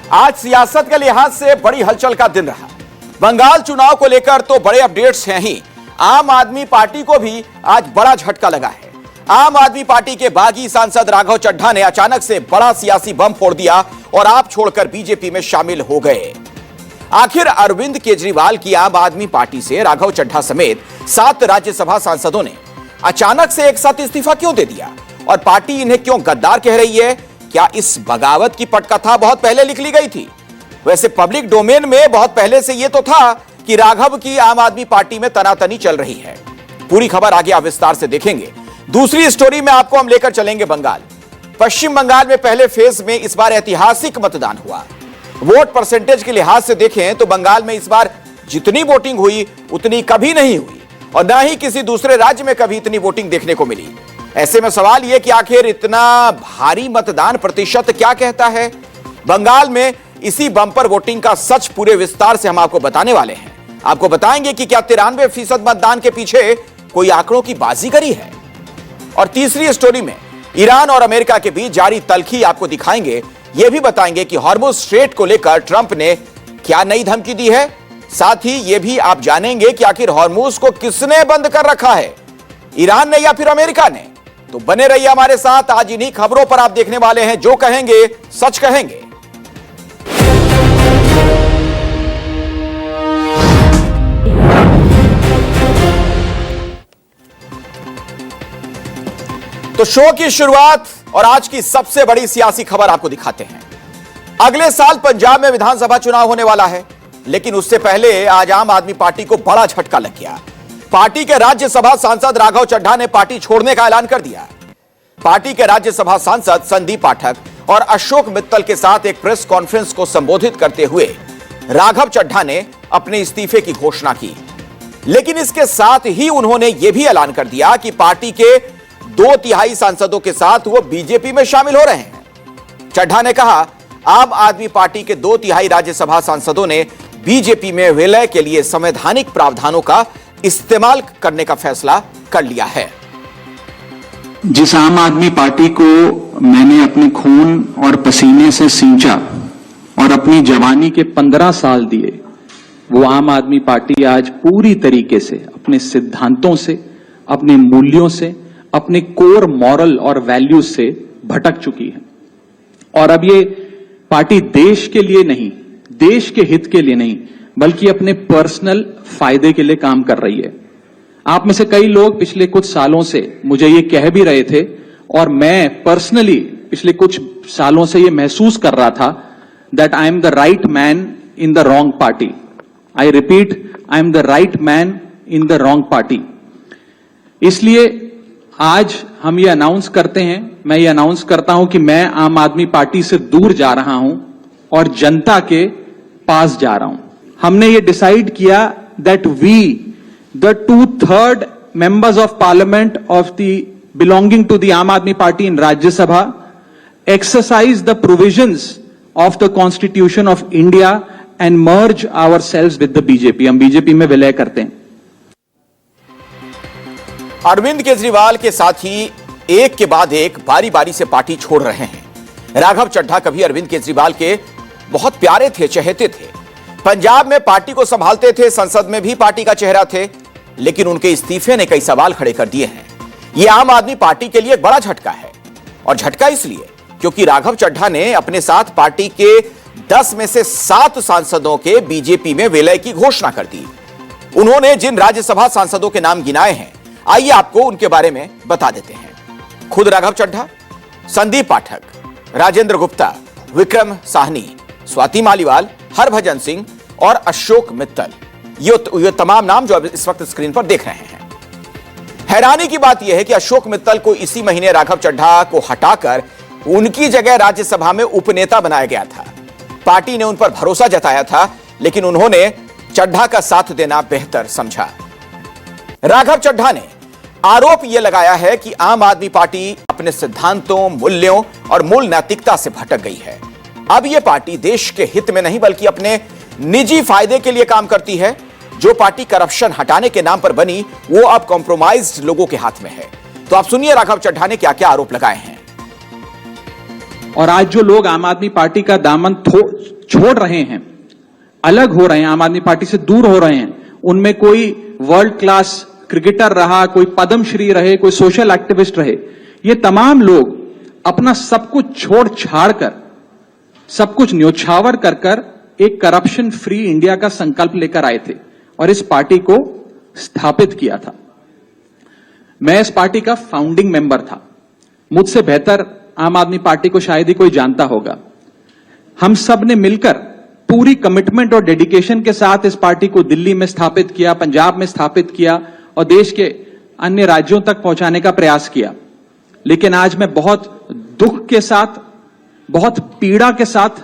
आज सियासत के लिहाज से बड़ी हलचल का दिन रहा। बंगाल चुनाव को लेकर तो बड़े अपडेट्स हैं ही, आम आदमी पार्टी को भी आज बड़ा झटका लगा है। आम आदमी पार्टी के बागी सांसद राघव चड्ढा ने अचानक से बड़ा सियासी बम फोड़ दिया और आप छोड़कर बीजेपी में शामिल हो गए। आखिर अरविंद केजरीवाल की आम आदमी पार्टी से राघव चड्ढा समेत 7 राज्यसभा सांसदों ने अचानक से एक साथ इस्तीफा क्यों दे दिया और पार्टी इन्हें क्यों गद्दार कह रही है? क्या इस बगावत की पटकथा बहुत पहले लिख ली गई थी? वैसे पब्लिक डोमेन में बहुत पहले से यह तो था कि राघव की आम आदमी पार्टी में तनातनी चल रही है। पूरी खबर आगे आप विस्तार से देखेंगे। दूसरी स्टोरी में आपको हम लेकर चलेंगे बंगाल। पश्चिम बंगाल में पहले फेज में इस बार ऐतिहासिक मतदान हुआ। वोट परसेंटेज के लिहाज से देखें तो बंगाल में इस बार जितनी वोटिंग हुई उतनी कभी नहीं हुई और ना ही किसी दूसरे राज्य में कभी इतनी वोटिंग देखने को मिली। ऐसे में सवाल यह कि आखिर इतना भारी मतदान प्रतिशत क्या कहता है? बंगाल में इसी बम्पर वोटिंग का सच पूरे विस्तार से हम आपको बताने वाले हैं। आपको बताएंगे कि क्या 93% मतदान के पीछे कोई आंकड़ों की बाजीगरी है। और तीसरी स्टोरी में ईरान और अमेरिका के बीच जारी तल्खी आपको दिखाएंगे। यह भी बताएंगे कि हॉर्मुज स्ट्रेट को लेकर ट्रंप ने क्या नई धमकी दी है। साथ ही यह भी आप जानेंगे कि आखिर हॉर्मुज को किसने बंद कर रखा है, ईरान ने या फिर अमेरिका ने? तो बने रहिए हमारे साथ। आज इन्हीं खबरों पर आप देखने वाले हैं जो कहेंगे सच कहेंगे। तो शो की शुरुआत और आज की सबसे बड़ी सियासी खबर आपको दिखाते हैं। अगले साल पंजाब में विधानसभा चुनाव होने वाला है, लेकिन उससे पहले आज आम आदमी पार्टी को बड़ा झटका लग गया। पार्टी के राज्यसभा सांसद राघव चड्ढा ने पार्टी छोड़ने का ऐलान कर दिया। पार्टी के राज्यसभा सांसद संदीप पाठक और अशोक मित्तल के साथ एक प्रेस कॉन्फ्रेंस को संबोधित करते हुए राघव चड्ढा ने अपने इस्तीफे की घोषणा की, लेकिन इसके साथ ही उन्होंने यह भी ऐलान कर दिया कि पार्टी के 2/3 सांसदों के साथ वो बीजेपी में शामिल हो रहे हैं। चड्ढा ने कहा, आम आदमी पार्टी के 2/3 राज्यसभा सांसदों ने बीजेपी में विलय के लिए संवैधानिक प्रावधानों का इस्तेमाल करने का फैसला कर लिया है। जिस आम आदमी पार्टी को मैंने अपने खून और पसीने से सींचा और अपनी जवानी के 15 साल दिए, वो आम आदमी पार्टी आज पूरी तरीके से अपने सिद्धांतों से, अपने मूल्यों से, अपने कोर मॉरल और वैल्यूज से भटक चुकी है। और अब ये पार्टी देश के लिए नहीं, देश के हित के लिए नहीं, बल्कि अपने पर्सनल फायदे के लिए काम कर रही है। आप में से कई लोग पिछले कुछ सालों से मुझे ये कह भी रहे थे और मैं पर्सनली पिछले कुछ सालों से ये महसूस कर रहा था that I am the right man in the wrong party. I repeat, I am the right man in the wrong party. इसलिए आज हम ये अनाउंस करते हैं, मैं ये अनाउंस करता हूं कि मैं आम आदमी पार्टी से दूर जा रहा हूं और जनता के पास जा रहा हूं। हमने ये डिसाइड किया that we the 2/3 members of parliament of the belonging to the Aam Aadmi Party in Rajya Sabha exercise the provisions of the Constitution of India and merge ourselves with the BJP। हम BJP में विलय करते हैं। अरविंद केजरीवाल के साथी एक के बाद एक बारी बारी से पार्टी छोड़ रहे हैं। राघव चड्ढा कभी अरविंद केजरीवाल के बहुत प्यारे थे, चहेते थे। पंजाब में पार्टी को संभालते थे, संसद में भी पार्टी का चेहरा थे, लेकिन उनके इस्तीफे ने कई सवाल खड़े कर दिए हैं। यह आम आदमी पार्टी के लिए एक बड़ा झटका है और झटका इसलिए क्योंकि राघव चड्ढा ने अपने साथ पार्टी के 10 में से 7 सांसदों के बीजेपी में विलय की घोषणा कर दी। उन्होंने जिन राज्यसभा सांसदों के नाम गिनाए हैं, आइए आपको उनके बारे में बता देते हैं। खुद राघव चड्ढा, संदीप पाठक, राजेंद्र गुप्ता, विक्रम साहनी, स्वाति मालीवाल, हरभजन सिंह और अशोक मित्तल, ये तमाम नाम जो अब इस वक्त स्क्रीन पर देख रहे हैं। हैरानी की बात यह है कि अशोक मित्तल को इसी महीने राघव चड्ढा को हटाकर उनकी जगह राज्यसभा में उपनेता बनाया गया था। पार्टी ने उन पर भरोसा जताया था, लेकिन उन्होंने चड्ढा का साथ देना बेहतर समझा। राघव चड्ढा ने आरोप यह लगाया है कि आम आदमी पार्टी अपने सिद्धांतों, मूल्यों और मूल नैतिकता से भटक गई है। अब यह पार्टी देश के हित में नहीं बल्कि अपने निजी फायदे के लिए काम करती है। जो पार्टी करप्शन हटाने के नाम पर बनी, वो अब कॉम्प्रोमाइज्ड लोगों के हाथ में है। तो आप सुनिए राघव चड्ढा ने क्या क्या आरोप लगाए हैं। और आज जो लोग आम आदमी पार्टी का दामन छोड़ रहे हैं, अलग हो रहे हैं, आम आदमी पार्टी से दूर हो रहे हैं, उनमें कोई वर्ल्ड क्लास क्रिकेटर रहा, कोई पद्मश्री रहे, कोई सोशल एक्टिविस्ट रहे, ये तमाम लोग अपना सब कुछ छोड़ छाड़ कर, सब कुछ न्योछावर कर कर एक करप्शन फ्री इंडिया का संकल्प लेकर आए थे और इस पार्टी को स्थापित किया था। मैं इस पार्टी का फाउंडिंग मेंबर था। मुझसे बेहतर आम आदमी पार्टी को शायद ही कोई जानता होगा। हम सब ने मिलकर पूरी कमिटमेंट और डेडिकेशन के साथ इस पार्टी को दिल्ली में स्थापित किया, पंजाब में स्थापित किया और देश के अन्य राज्यों तक पहुंचाने का प्रयास किया। लेकिन आज मैं बहुत दुख के साथ, बहुत पीड़ा के साथ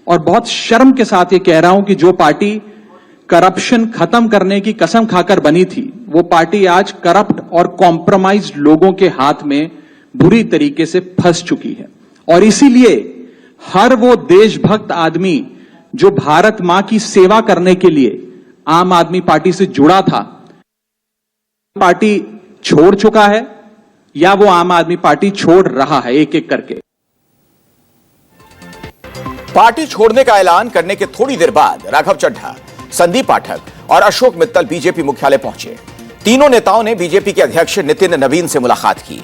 और बहुत शर्म के साथ ये कह रहा हूं कि जो पार्टी करप्शन खत्म करने की कसम खाकर बनी थी, वो पार्टी आज करप्ट और कॉम्प्रोमाइज्ड लोगों के हाथ में बुरी तरीके से फंस चुकी है। और इसीलिए हर वो देशभक्त आदमी जो भारत मां की सेवा करने के लिए आम आदमी पार्टी से जुड़ा था, पार्टी छोड़ चुका है या वो आम आदमी पार्टी छोड़ रहा है एक एक करके। पार्टी छोड़ने का ऐलान करने के थोड़ी देर बाद राघव चड्ढा, संदीप पाठक और अशोक मित्तल बीजेपी मुख्यालय पहुंचे। तीनों नेताओं ने बीजेपी के अध्यक्ष नितिन नवीन से मुलाकात की।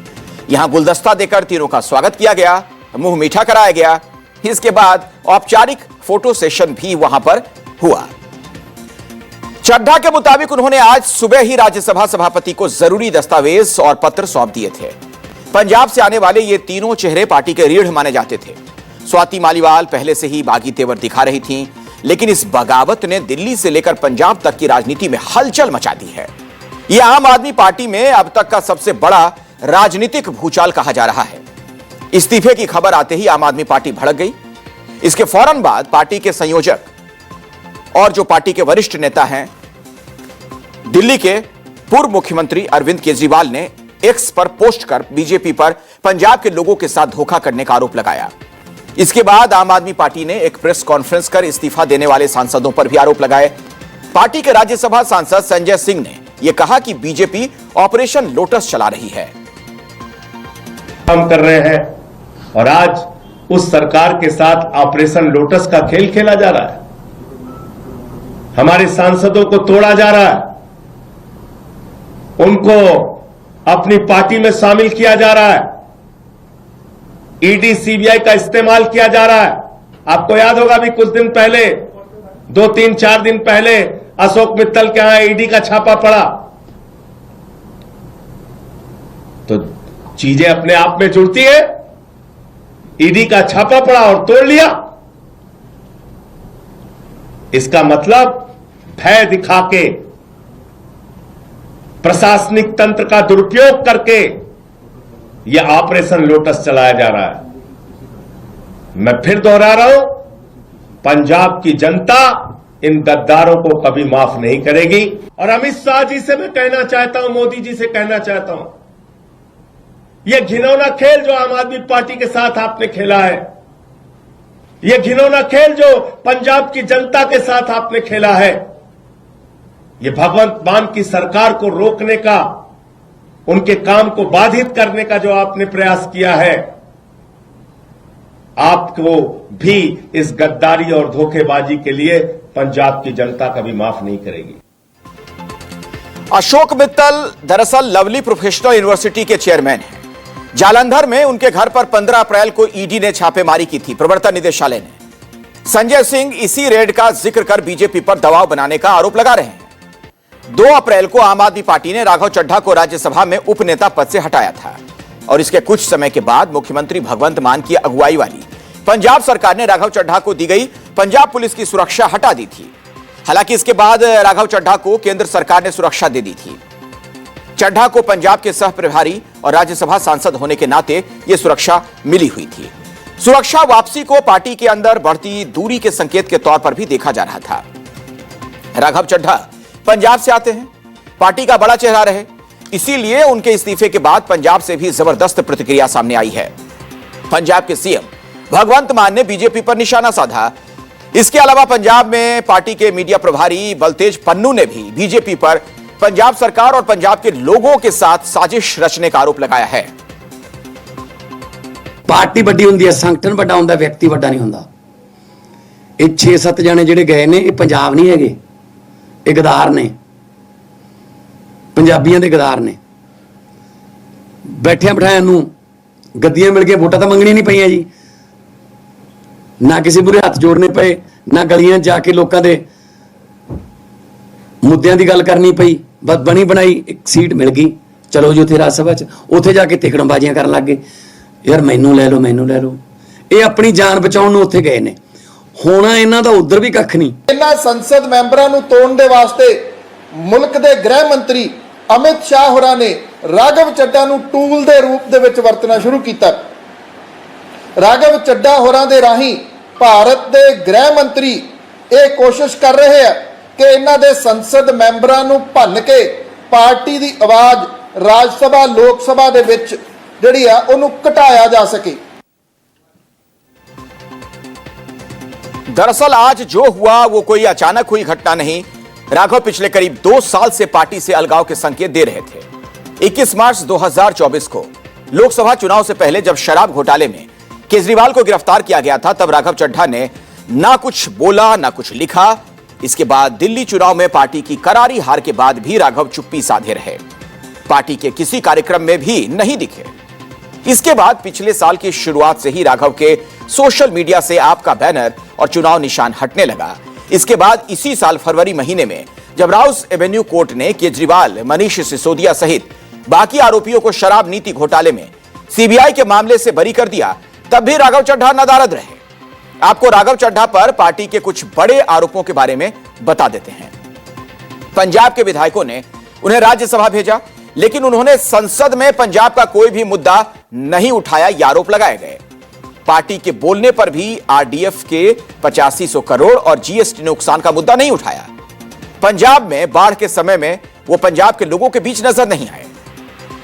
यहां गुलदस्ता देकर तीनों का स्वागत किया गया, मुंह मीठा कराया गया। इसके बाद औपचारिक फोटो सेशन भी वहां पर हुआ। चड्ढा के मुताबिक उन्होंने आज सुबह ही राज्यसभा सभापति को जरूरी दस्तावेज और पत्र सौंप दिए थे। पंजाब से आने वाले ये तीनों चेहरे पार्टी के रीढ़ माने जाते थे। स्वाति मालीवाल पहले से ही बागी तेवर दिखा रही थीं, लेकिन इस बगावत ने दिल्ली से लेकर पंजाब तक की राजनीति में हलचल मचा दी है। यह आम आदमी पार्टी में अब तक का सबसे बड़ा राजनीतिक भूचाल कहा जा रहा है। इस्तीफे की खबर आते ही आम आदमी पार्टी भड़क गई। इसके फौरन बाद पार्टी के संयोजक और जो पार्टी के वरिष्ठ नेता हैं, दिल्ली के पूर्व मुख्यमंत्री अरविंद केजरीवाल ने एक्स पर पोस्ट कर बीजेपी पर पंजाब के लोगों के साथ धोखा करने का आरोप लगाया। इसके बाद आम आदमी पार्टी ने एक प्रेस कॉन्फ्रेंस कर इस्तीफा देने वाले सांसदों पर भी आरोप लगाए। पार्टी के राज्यसभा सांसद संजय सिंह ने यह कहा कि बीजेपी ऑपरेशन लोटस चला रही है। काम कर रहे हैं और आज उस सरकार के साथ ऑपरेशन लोटस का खेल खेला जा रहा है। हमारे सांसदों को तोड़ा जा रहा है, उनको अपनी पार्टी में शामिल किया जा रहा है, ईडी सीबीआई का इस्तेमाल किया जा रहा है। आपको याद होगा भी कुछ दिन पहले, 2-3-4 दिन पहले अशोक मित्तल के यहां ईडी का छापा पड़ा। तो चीजें अपने आप में जुड़ती है। ईडी का छापा पड़ा और तोड़ लिया। इसका मतलब भय दिखा के, प्रशासनिक तंत्र का दुरुपयोग करके यह ऑपरेशन लोटस चलाया जा रहा है। मैं फिर दोहरा रहा हूं, पंजाब की जनता इन गद्दारों को कभी माफ नहीं करेगी। और अमित शाह जी से मैं कहना चाहता हूं, मोदी जी से कहना चाहता हूं, यह घिनौना खेल जो आम आदमी पार्टी के साथ आपने खेला है, यह घिनौना खेल जो पंजाब की जनता के साथ आपने खेला है, यह भगवंत मान की सरकार को रोकने का, उनके काम को बाधित करने का जो आपने प्रयास किया है, आपको भी इस गद्दारी और धोखेबाजी के लिए पंजाब की जनता कभी माफ नहीं करेगी। अशोक मित्तल दरअसल लवली प्रोफेशनल यूनिवर्सिटी के चेयरमैन हैं। जालंधर में उनके घर पर 15 अप्रैल को ईडी ने छापेमारी की थी, प्रवर्तन निदेशालय ने। संजय सिंह इसी रेड का जिक्र कर बीजेपी पर दबाव बनाने का आरोप लगा रहे हैं। 2 अप्रैल को आम आदमी पार्टी ने राघव चड्ढा को राज्यसभा में उपनेता पद से हटाया था और इसके कुछ समय के बाद मुख्यमंत्री भगवंत मान की अगुवाई वाली पंजाब सरकार ने राघव चड्ढा को दी गई पंजाब पुलिस की सुरक्षा हटा दी थी। हालांकि इसके बाद राघव चड्ढा को केंद्र सरकार ने सुरक्षा दे दी थी। चड्ढा को पंजाब के सह प्रभारी और राज्यसभा सांसद होने के नाते यह सुरक्षा मिली हुई थी। सुरक्षा वापसी को पार्टी के अंदर बढ़ती दूरी के संकेत के तौर पर भी देखा जा रहा था। राघव चड्ढा पंजाब से आते हैं, पार्टी का बड़ा चेहरा रहे, इसीलिए उनके इस्तीफे के बाद पंजाब से भी जबरदस्त प्रतिक्रिया सामने आई है। पंजाब के सीएम भगवंत मान ने बीजेपी पर निशाना साधा। इसके अलावा पंजाब में पार्टी के मीडिया प्रभारी बलतेज पन्नू ने भी बीजेपी पर पंजाब सरकार और पंजाब के लोगों के साथ साजिश रचने का आरोप लगाया है। पार्टी वड्डी हुंदी है, संगठन वड्डा हुंदा, व्यक्ति वड्डा नहीं हुंदा। ये 6-7 जने जिहड़े गए ने, ये पंजाब नहीं हैगे, ये गदार ने, पंजाबियों के गदार ने। बैठिया बिठाया नूं गद्दियां मिल के वोटां तां मंगणियां नहीं पईयां जी, ना किसी बुरे हत्थ जोड़ने पे, ना गलियां जाके लोगों के मुद्दों की गल करनी पई। बस बनी बनाई एक सीट मिल गई, चलो जी उत्थे राज्य सभा च, उत्थे जाके तिकड़मबाजियां करन लग गए, यार मैनू लै लो मैनू लै लो। ये अपनी जान बचाउण नूं उत्थे गए ने, हुण इन्हां दा उधर भी कख नहीं। इन्हां संसद मैंबरां नूं तोड़न दे वास्ते मुल्क दे गृह मंत्री अमित शाह होरां ने राघव चड्ढा नूं टूल दे रूप दे विच वरतना शुरू कीता। राघव चड्ढा होरां दे राहीं भारत दे गृह मंत्री ये कोशिश कर रहे हैं कि इन्हां दे संसद मैंबरां नूं भन्न के पार्टी दी आवाज़ राज सभा लोक सभा दे विच जिहड़ी आ उहनूं घटाया जा सके। दरअसल आज जो हुआ वो कोई अचानक हुई घटना नहीं। राघव पिछले करीब 2 साल से पार्टी से अलगाव के संकेत दे रहे थे। 21 मार्च 2024 को लोकसभा चुनाव से पहले जब शराब घोटाले में केजरीवाल को गिरफ्तार किया गया था, तब राघव चड्ढा ने ना कुछ बोला ना कुछ लिखा। इसके बाद दिल्ली चुनाव में पार्टी की करारी हार के बाद भी राघव चुप्पी साधे रहे, पार्टी के किसी कार्यक्रम में भी नहीं दिखे। इसके बाद पिछले साल की शुरुआत से ही राघव के सोशल मीडिया से आपका बैनर और चुनाव निशान हटने लगा। इसके बाद इसी साल फरवरी महीने में जब राउस एवेन्यू कोर्ट ने केजरीवाल, मनीष सिसोदिया सहित बाकी आरोपियों को शराब नीति घोटाले में सीबीआई के मामले से बरी कर दिया, तब भी राघव चड्ढा नदारद रहे। आपको राघव चड्ढा पर पार्टी के कुछ बड़े आरोपों के बारे में बता देते हैं। पंजाब के विधायकों ने उन्हें राज्यसभा भेजा, लेकिन उन्होंने संसद में पंजाब का कोई भी मुद्दा नहीं उठाया, ये आरोप लगाए गए। पार्टी के बोलने पर भी आरडीएफ के 8500 करोड़ और जीएसटी नुकसान का मुद्दा नहीं उठाया। पंजाब में बाढ़ के समय में वो पंजाब के लोगों के बीच नजर नहीं आए।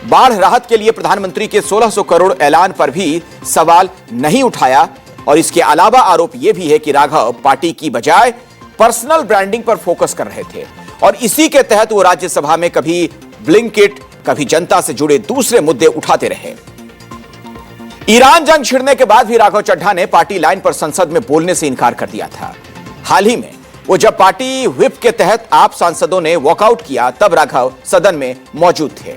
बाढ़ राहत के लिए प्रधानमंत्री के 1600 करोड़ ऐलान पर भी सवाल नहीं उठाया। और इसके अलावा आरोप यह भी है कि राघव पार्टी की बजाय पर्सनल ब्रांडिंग पर फोकस कर रहे थे और इसी के तहत वो राज्यसभा में कभी ब्लिंकिट, कभी जनता से जुड़े दूसरे मुद्दे उठाते रहे। ईरान जंग छिड़ने के बाद भी राघव चड्ढा ने पार्टी लाइन पर संसद में बोलने से इनकार कर दिया था। हाल ही में वो जब पार्टी व्हिप के तहत आप सांसदों ने वॉकआउट किया, तब राघव सदन में मौजूद थे।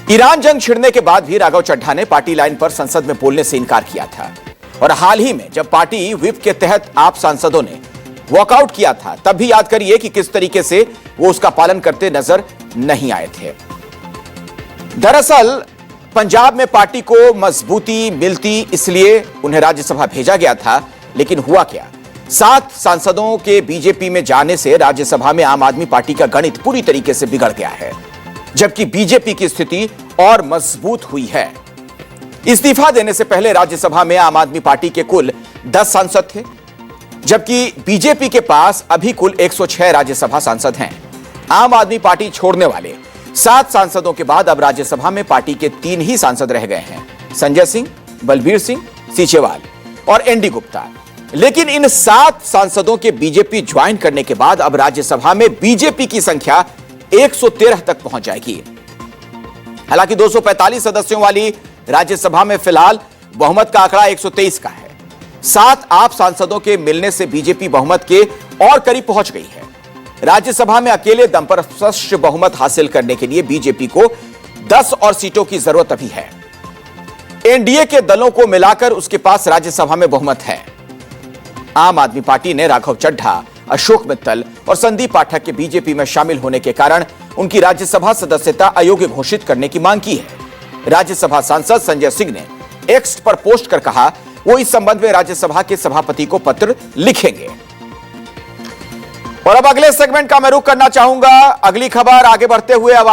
ईरान जंग छिड़ने के बाद भी राघव चड्ढा ने पार्टी लाइन पर संसद में बोलने से इनकार किया था और हाल ही में जब पार्टी व्हिप के तहत आप सांसदों ने वॉकआउट किया था, तब भी याद करिए कि किस तरीके से वो उसका पालन करते नजर नहीं आए थे। दरअसल पंजाब में पार्टी को मजबूती मिलती इसलिए उन्हें राज्यसभा भेजा गया था, लेकिन हुआ क्या, 7 सांसदों के बीजेपी में जाने से राज्यसभा में आम आदमी पार्टी का गणित पूरी तरीके से बिगड़ गया है, जबकि बीजेपी की स्थिति और मजबूत हुई है। इस्तीफा देने से पहले राज्यसभा में आम आदमी पार्टी के कुल 10 सांसद थे, जबकि बीजेपी के पास अभी कुल 106 राज्यसभा सांसद हैं। आम आदमी पार्टी छोड़ने वाले 7 सांसदों के बाद अब राज्यसभा में पार्टी के 3 ही सांसद रह गए हैं, संजय सिंह, बलबीर सिंह सीचेवाल और एनडी गुप्ता। लेकिन इन 7 सांसदों के बीजेपी ज्वाइन करने के बाद अब राज्यसभा में बीजेपी की संख्या 113 तक पहुंच जाएगी। हालांकि 245 सदस्यों वाली राज्यसभा में फिलहाल बहुमत का आंकड़ा 123 का है। 7 आप सांसदों के मिलने से बीजेपी बहुमत के और करीब पहुंच गई है। राज्यसभा में अकेले दम पर स्पष्ट बहुमत हासिल करने के लिए बीजेपी को 10 और सीटों की जरूरत अभी है। एनडीए के दलों को मिलाकर उसके पास राज्यसभा में बहुमत है। आम आदमी पार्टी ने राघव चड्ढा, अशोक मित्तल और संदीप पाठक के बीजेपी में शामिल होने के कारण उनकी राज्यसभा सदस्यता अयोग्य घोषित करने की मांग की है। राज्यसभा सांसद संजय सिंह ने एक्स पर पोस्ट कर कहा वो इस संबंध में राज्यसभा के सभापति को पत्र लिखेंगे। और अब अगले सेगमेंट का मैं रुख करना चाहूंगा। अगली खबर आगे बढ़ते हुए अब